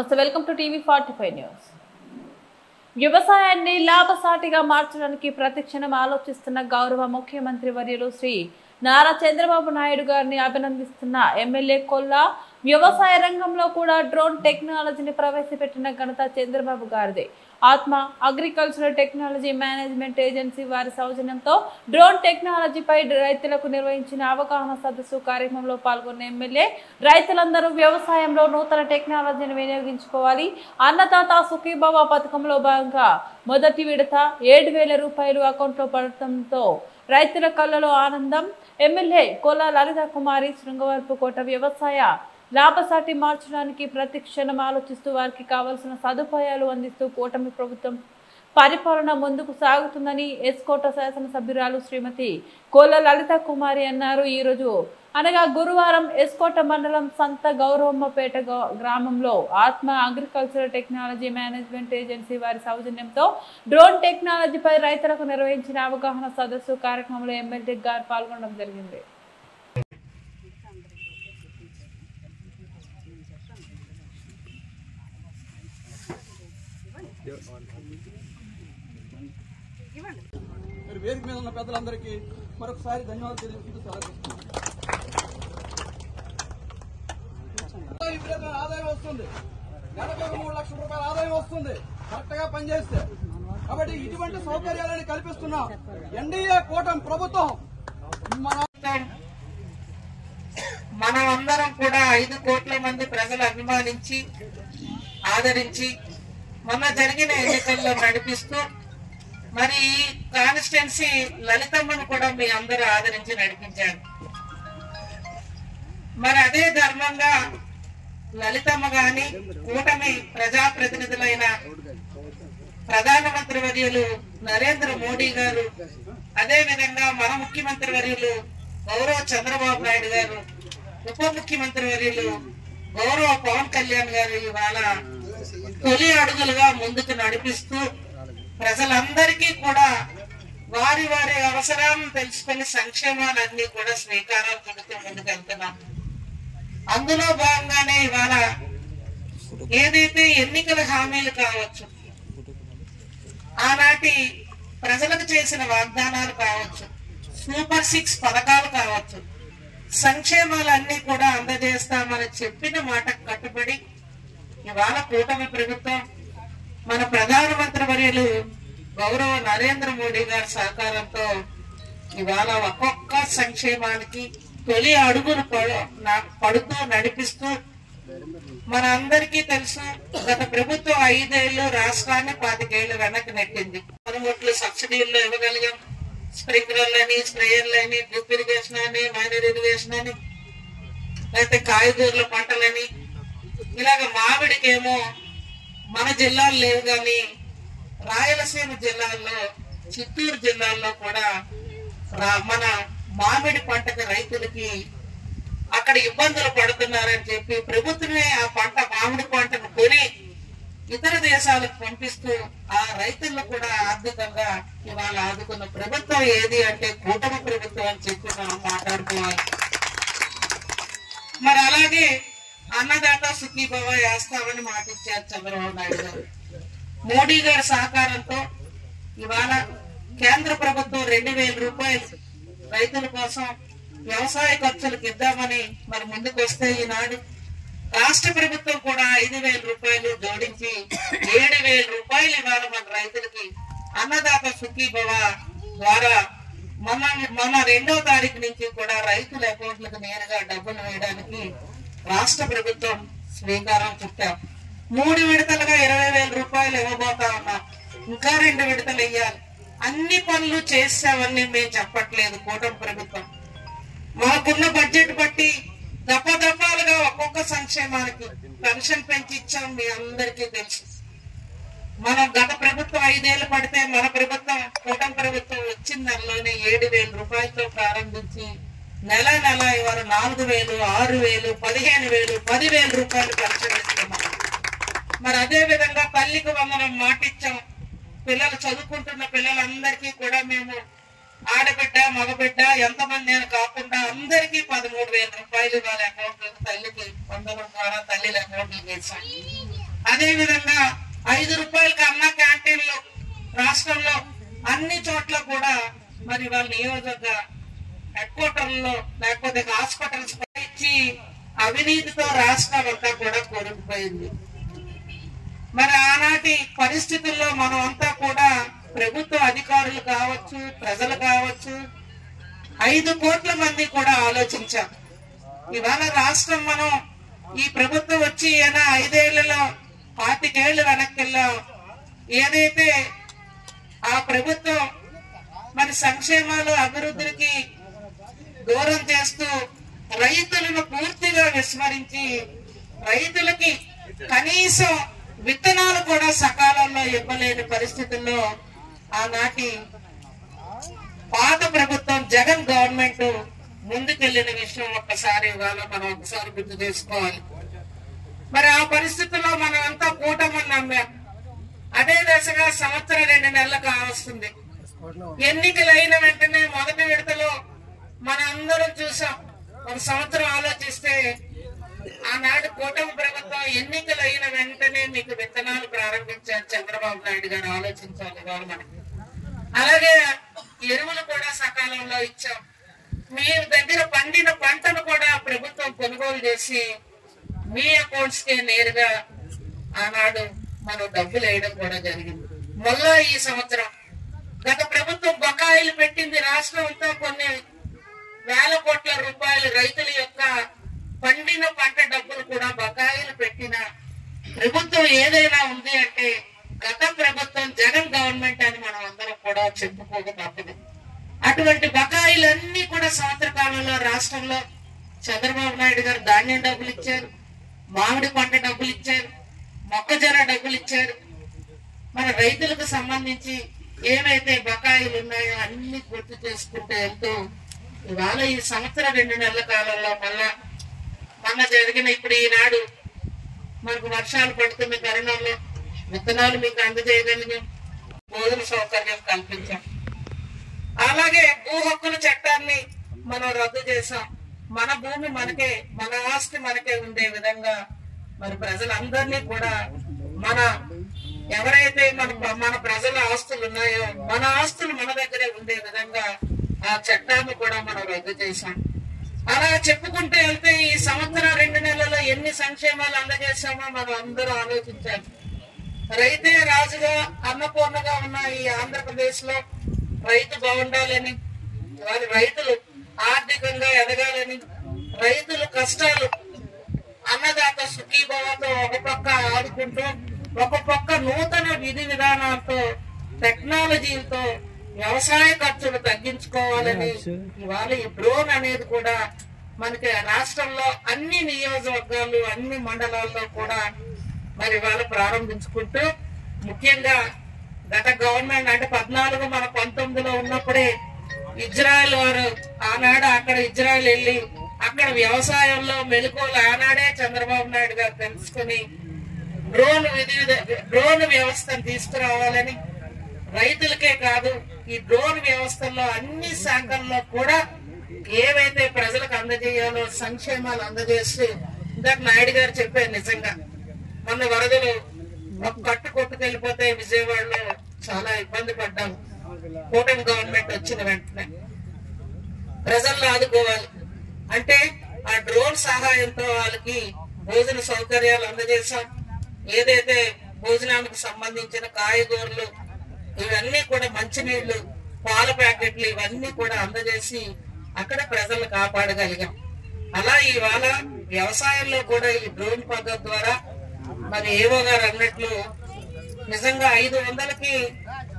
నమస్తే, welcome to టీవీ45 news. వ్యవసాయాన్ని లాభసాటిగా మార్చడానికి ప్రతిక్షణం ఆలోచిస్తున్న గౌరవ ముఖ్యమంత్రి వర్యులు శ్రీ నారా చంద్రబాబు నాయుడు గారిని అభినందిస్తున్న ఎమ్మెల్యే కొల్లా. వ్యవసాయ రంగంలో కూడా డ్రోన్ టెక్నాలజీని ప్రవేశపెట్టిన ఘనత చంద్రబాబు గారిదే. ఆత్మ అగ్రికల్చరల్ టెక్నాలజీ మేనేజ్మెంట్ ఏజెన్సీ వారి సౌజన్యంతో డ్రోన్ టెక్నాలజీపై రైతులకు నిర్వహించిన అవగాహన సదస్సు కార్యక్రమంలో పాల్గొన్న ఎమ్మెల్యే రైతులందరూ వ్యవసాయంలో నూతన టెక్నాలజీని వినియోగించుకోవాలి. అన్నదాత సుఖీభవ పథకంలో భాగంగా మొదటి విడత 7,000 రూపాయలు అకౌంట్లో పడటంతో రైతుల కళ్ళలో ఆనందం. ఎమ్మెల్యే కొల్లా లలిత కుమారి శృంగవరపుకోట వ్యవసాయ లాభసాటి మార్చడానికి ప్రతి క్షణం ఆలోచిస్తూ వారికి కావలసిన సదుపాయాలు అందిస్తూ కూటమి ప్రభుత్వం పరిపాలన ముందుకు సాగుతుందని ఎస్కోట శాసనసభ్యురాలు శ్రీమతి కొల్లా లలిత కుమారి అన్నారు. ఈరోజు అనగా గురువారం ఎస్కోట మండలం సంత గౌరవమ్మపేట గ్రామంలో ఆత్మ అగ్రికల్చరల్ టెక్నాలజీ మేనేజ్మెంట్ ఏజెన్సీ వారి సౌజన్యంతో డ్రోన్ టెక్నాలజీపై రైతులకు నిర్వహించిన అవగాహన సదస్సు కార్యక్రమంలో ఎమ్మెల్యే గారు పాల్గొనడం జరిగింది. వేదిక మీద ఉన్న పెద్దలందరికీ మరొకసారి ధన్యవాదాలు తెలియజేస్తూ సెలవుస్తున్నాను. ఆదాయం వస్తుంది, నెలకు 3 లక్షల రూపాయల ఆదాయం వస్తుంది కరెక్ట్ గా పనిచేస్తే. కాబట్టి ఇటువంటి సౌకర్యాలను కల్పిస్తున్నాం ఎన్డీఏ కూటమి ప్రభుత్వం. మనం అందరం కూడా 5 కోట్ల మంది ప్రజలు అభిమానించి ఆదరించి మొన్న జరిగిన ఎన్నికల్లో నడిపిస్తూ మరి కాన్స్టిట్యున్సీ లలితమ్మను కూడా మీ అందరూ ఆదరించి నడిపించారు. మరి అదే ధర్మంగా లలితమ్మ గాని కూటమి ప్రజాప్రతినిధులైన ప్రధానమంత్రి వర్యులు నరేంద్ర మోడీ గారు, అదే విధంగా మన ముఖ్యమంత్రి వర్యులు గౌరవ చంద్రబాబు నాయుడు గారు, ఉప ముఖ్యమంత్రి వర్యులు గౌరవ పవన్ కళ్యాణ్ గారు ఇవాళ తొలి అడుగులుగా ముందుకు నడిపిస్తూ ప్రజలందరికీ కూడా వారి వారి అవసరాలను తెలుసుకుని సంక్షేమాలన్నీ కూడా శ్రీకారం చుడుతూ ముందుకు వెళ్తున్నాం. అందులో భాగంగానే ఇవాళ ఏదైతే ఎన్నికల హామీలు కావచ్చు, ఆనాటి ప్రజలకు చేసిన వాగ్దానాలు కావచ్చు, సూపర్ 6 పథకాలు కావచ్చు, సంక్షేమాలన్నీ కూడా అందజేస్తామని చెప్పిన మాటకు కట్టుబడి ఇవాళ కూటమి ప్రభుత్వం మన ప్రధానమంత్రి వర్యులు గౌరవ నరేంద్ర మోడీ గారి సహకారంతో ఇవాళ ఒక్కొక్క సంక్షేమానికి తొలి అడుగులు పడుతూ నడిపిస్తూ మన అందరికీ తెలుసు గత ప్రభుత్వం 5 ఏళ్ళు రాష్ట్రాన్ని 25 ఏళ్ళు వెనక్కి నెట్టింది. 13 సబ్సిడీల్లో ఇవ్వగలిగాం. స్ప్రింక్లర్లని, స్ప్రేయర్లని, డ్రిప్ ఇరిగేషన్ అని, మైనర్ ఇరిగేషన్ అని, లేకపోతే కాయగూరల పంటలని, ఇలాగ మామిడికేమో మన జిల్లాలు లేవు కానీ రాయలసీమ జిల్లాల్లో, చిత్తూరు జిల్లాల్లో కూడా మన మామిడి పంటకి రైతులకి అక్కడ ఇబ్బందులు పడుతున్నారని చెప్పి ప్రభుత్వమే ఆ పంట మామిడి పంటను కొని ఇతర దేశాలకు పంపిస్తూ ఆ రైతులను కూడా ఆర్థికంగా ఇవాళ ఆదుకున్న ప్రభుత్వం ఏది అంటే కూటమి ప్రభుత్వం అని చెప్పి మనం మాట్లాడుకోవాలి. మరి అలాగే అన్నదాత సుఖీభవ వేస్తామని మాటిచ్చారు చంద్రబాబు నాయుడు గారు. మోడీ గారి సహకారంతో ఇవాళ కేంద్ర ప్రభుత్వం 2,000 రూపాయలు రైతుల కోసం వ్యవసాయ ఖర్చులకు ఇద్దామని మరి ముందుకు వస్తే ఈనాడు రాష్ట్ర ప్రభుత్వం కూడా 5,000 రూపాయలు జోడించి 7,000 రూపాయలు ఇవాళ మన రైతులకి అన్నదాత సుఖీభవ ద్వారా మన 2వ తారీఖు నుంచి కూడా రైతుల అకౌంట్లకు నేరుగా డబ్బులు వేయడానికి రాష్ట్ర ప్రభుత్వం శ్రీకారం చుట్టాం. 3 విడతలుగా 20,000 రూపాయలు ఇవ్వబోతా ఉన్నాం. ఇంకా 2 విడతలు ఇవ్వాలి. అన్ని పనులు చేసామని మేము చెప్పట్లేదు. కూటమి ప్రభుత్వం మాకున్న బడ్జెట్ బట్టి దఫాలుగా ఒక్కొక్క సంక్షేమానికి పెన్షన్ పెంచి ఇచ్చాం. మీ అందరికీ తెలుసు. మనం గత ప్రభుత్వం 5 ఏళ్ళు పడితే మన ప్రభుత్వం కూటమి ప్రభుత్వం వచ్చిన నెలలోనే 7,000 రూపాయలతో ప్రారంభించి నెల ఇవాళ 4,000, 6,000, 15,000, 10,000 రూపాయలు పెన్షన్ ఇస్తున్నాం. మరి అదే విధంగా తల్లికి వందనం మాటిచ్చాం. పిల్లలు చదువుకుంటున్న పిల్లలందరికీ కూడా మేము ఆడబిడ్డ మగబిడ్డ ఎంతమంది అని కాకుండా అందరికీ 13,000 రూపాయలు వాళ్ళ అకౌంట్ తల్లికి వందనం ద్వారా తల్లిల అకౌంట్లు వేసాం. అదే విధంగా 5 రూపాయలకి అన్న క్యాంటీన్లు రాష్ట్రంలో అన్ని చోట్ల కూడా మరి వాళ్ళ నియోజక హెడ్ క్వార్టర్లో లేకపోతే హాస్పిటల్స్ ఇచ్చి అవినీతితో రాష్ట్రం అంతా కూడా కోరుకుపోయింది. మరి ఆనాటి పరిస్థితుల్లో మనం అంతా కూడా ప్రభుత్వ అధికారులు కావచ్చు, ప్రజలు కావచ్చు, 5 కోట్ల మంది కూడా ఆలోచించాం. ఇవాళ రాష్ట్రం మనం ఈ ప్రభుత్వం వచ్చి 5 ఏళ్లలో 25 ఏళ్ళు వెనక్కి వెళ్ళాం. ఏదైతే ఆ ప్రభుత్వం మరి సంక్షేమాలు అభివృద్ధికి దూరం చేస్తూ రైతులను పూర్తిగా విస్మరించి రైతులకి కనీసం విత్తనాలు కూడా సకాలంలో ఇవ్వలేని పరిస్థితుల్లో ఆనాటి పాత ప్రభుత్వం జగన్ గవర్నమెంట్ ముందుకెళ్లిన విషయం ఒక్కసారి ఇవాళ మనం ఒకసారి గుర్తు చేసుకోవాలి. మరి ఆ పరిస్థితుల్లో మనం అంతా కూటమని నమ్మాం. అదే దశగా 1-2 నెలలు కావస్తుంది. ఎన్నికలు అయిన వెంటనే మొదటి విడతలో మన అందరం చూసాం. 1 సంవత్సరం ఆలోచిస్తే ఆనాడు కూటమి ప్రభుత్వం ఎన్నికలు అయిన వెంటనే మీకు విత్తనాలు ప్రారంభించారు చంద్రబాబు నాయుడు గారు. ఆలోచించాలి మనం. అలాగే ఎరువులు కూడా సకాలంలో ఇచ్చాం. మీ దగ్గర పండిన పంటను కూడా ప్రభుత్వం కొనుగోలు చేసి మీ అకౌంట్స్ కే నేరుగా ఆనాడు మనం డబ్బులు వేయడం కూడా జరిగింది. మళ్ళా ఈ సంవత్సరం గత ప్రభుత్వం బకాయిలు పెట్టింది రాష్ట్రం అంతా కొన్ని వేల కోట్ల రూపాయలు రైతుల యొక్క పండిన పంట డబ్బులు కూడా బకాయిలు పెట్టిన ప్రభుత్వం ఏదైనా ఉంది అంటే గత ప్రభుత్వం జగన్ గవర్నమెంట్ అని మనం అందరం కూడా చెప్పుకోక తప్పదు. అటువంటి బకాయిలన్నీ కూడా సంవత్సర కాలంలో రాష్ట్రంలో చంద్రబాబు నాయుడు గారు ధాన్యం డబ్బులు ఇచ్చారు, మామిడి పంట డబ్బులు ఇచ్చారు, మొక్కజొన్న డబ్బులు ఇచ్చారు. మన రైతులకు సంబంధించి ఏవైతే బకాయిలు ఉన్నాయో అన్ని గుర్తు చేసుకుంటే ఎంతో ఇవాళ ఈ 1-2 నెలల కాలంలో మొన్న జరిగిన ఇప్పుడు ఈనాడు మనకు వర్షాలు పడుతున్న తరుణంలో విత్తనాలు మీకు అందజేయగలిగాం, భోజన సౌకర్యం కల్పించాం. అలాగే భూ హక్కుల చట్టాన్ని మనం రద్దు చేశాం. మన భూమి మనకే, మన ఆస్తి మనకే ఉండే విధంగా మరి ప్రజలందరినీ కూడా మన ఎవరైతే మన ప్రజల ఆస్తులు ఉన్నాయో మన ఆస్తులు మన దగ్గరే ఉండే విధంగా ఆ చట్టాన్ని కూడా మనం రద్దు చేశాం. అలా చెప్పుకుంటూ వెళ్తే ఈ 1-2 నెలల్లో ఎన్ని సంక్షేమాలు అందజేశామో మనం అందరూ ఆలోచించాలి. రైతే రాజుగా అన్నపూర్ణగా ఉన్న ఈ ఆంధ్రప్రదేశ్ లో రైతు బాగుండాలని, వారి రైతులు ఆర్థికంగా ఎదగాలని, రైతుల కష్టాలు అన్నదాత సుఖీభావంతో ఒక పక్క ఆదుకుంటూ ఒక పక్క నూతన విధి విధానాలతో టెక్నాలజీలతో వ్యవసాయ ఖర్చులు తగ్గించుకోవాలని ఇవాళ ఈ డ్రోన్ అనేది కూడా మనకి రాష్ట్రంలో అన్ని నియోజకవర్గాలు అన్ని మండలాల్లో కూడా మరి ఇవాళ ప్రారంభించుకుంటూ ముఖ్యంగా గత గవర్నమెంట్ అంటే 14 మన 19లో ఉన్నప్పుడే ఇజ్రాయెల్ వారు ఆనాడు అక్కడ ఇజ్రాయెల్ వెళ్ళి అక్కడ వ్యవసాయంలో మెలకువలు ఆనాడే చంద్రబాబు నాయుడు గారు తెలుసుకుని డ్రోన్ వ్యవస్థను తీసుకురావాలని రైతులకే కాదు ఈ డ్రోన్ వ్యవస్థల్లో అన్ని శాఖల్లో కూడా ఏవైతే ప్రజలకు అందజేయాలో సంక్షేమాలు అందజేస్తూ ఇందాక నాయుడు గారు చెప్పారు. నిజంగా మొన్న వరదలు ఒక కట్టు కొట్టుకెళ్ళిపోతే విజయవాడలో చాలా ఇబ్బంది పడ్డాం. కూటమి గవర్నమెంట్ వచ్చిన వెంటనే ప్రజలను ఆదుకోవాలి అంటే ఆ డ్రోన్ సహాయంతో వాళ్ళకి భోజన సౌకర్యాలు అందజేశాం. ఏదైతే భోజనానికి సంబంధించిన కాయగూరలు ఇవన్నీ కూడా మంచినీళ్లు, పాల ప్యాకెట్లు ఇవన్నీ కూడా అందజేసి అక్కడ ప్రజలు కాపాడగలిగాం. అలా ఇవాళ వ్యవసాయంలో కూడా ఈ డ్రోన్ పద్ధతి ద్వారా మరి ఏవో గారు అన్నట్లు నిజంగా 500కి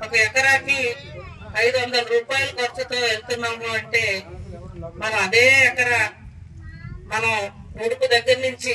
ఒక ఎకరాకి 500 రూపాయల ఖర్చుతో వెళ్తున్నాము అంటే మనం అదే ఎకరా మనం ఉడుపు దగ్గర నుంచి